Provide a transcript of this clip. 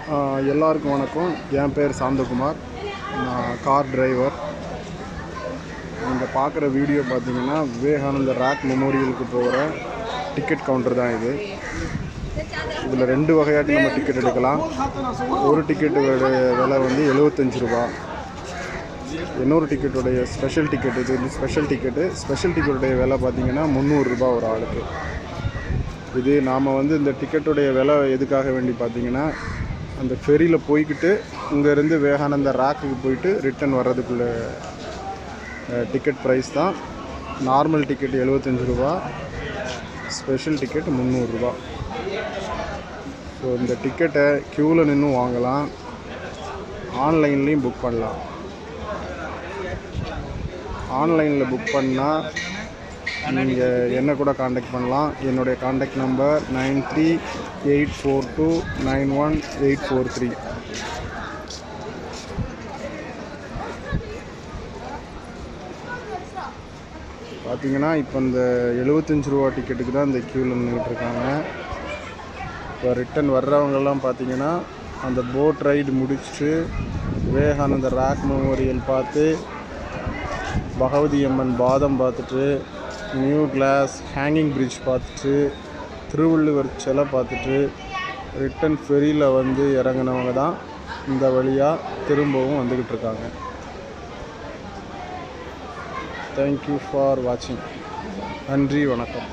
எல்லாருக்கும் வணக்கம். என் பேர் சாந்தகுமார். நான் கார் டிரைவர். நீங்கள் பார்க்குற வீடியோ பார்த்தீங்கன்னா விவேகானந்த ராக் மெமோரியலுக்கு போகிற டிக்கெட் கவுண்டர் தான் இது. இதில் 2 வகையாட்டி நம்ம டிக்கெட் எடுக்கலாம். ஒரு டிக்கெட்டோட விலை வந்து 75 ரூபா. இன்னொரு டிக்கெட்டுடைய ஸ்பெஷல் டிக்கெட், இது வந்து ஸ்பெஷல் டிக்கெட்டுடைய விலை பார்த்திங்கன்னா 300 ரூபா ஒரு ஆளுக்கு. இது நாம் வந்து இந்த டிக்கெட்டுடைய விலை எதுக்காக வேண்டி பார்த்திங்கன்னா, அந்த ஃபெரியில் போய்கிட்டு இங்கேருந்து விவேகானந்த ராக்குக்கு போயிட்டு ரிட்டன் வர்றதுக்குள்ள டிக்கெட் ப்ரைஸ் தான். நார்மல் டிக்கெட் 75 ரூபா, ஸ்பெஷல் டிக்கெட் 300 ரூபா. ஸோ இந்த டிக்கெட்டை க்யூவில் நின்று வாங்கலாம், ஆன்லைன்லேயும் புக் பண்ணலாம். ஆன்லைனில் புக் பண்ணால் நீங்கள் என்ன கூட காண்டாக்ட் பண்ணலாம். என்னுடைய காண்டாக்ட் நம்பர் 9384291843. பார்த்தீங்கன்னா இப்போ இந்த 75 ரூபா டிக்கெட்டுக்கு தான் இந்த க்யூவில் நின்றுட்டு இருக்காங்க. இப்போ ரிட்டன் வர்றவங்கெல்லாம் பார்த்தீங்கன்னா அந்த போட் ரைடு முடிச்சுட்டு விவேகானந்த ராக் மெமோரியல் பார்த்து, பகவதி அம்மன் பாதம் பார்த்துட்டு, நியூ கிளாஸ் ஹேங்கிங் பிரிட்ஜ் பார்த்துட்டு, திருவள்ளுவர் சிலை பார்த்துட்டு ரிட்டன் ஃபெரியில் வந்து இறங்கினவங்க தான் இந்த வழியாக திரும்பவும் வந்துக்கிட்டு இருக்காங்க. தேங்க்யூ ஃபார் வாட்சிங். நன்றி, வணக்கம்.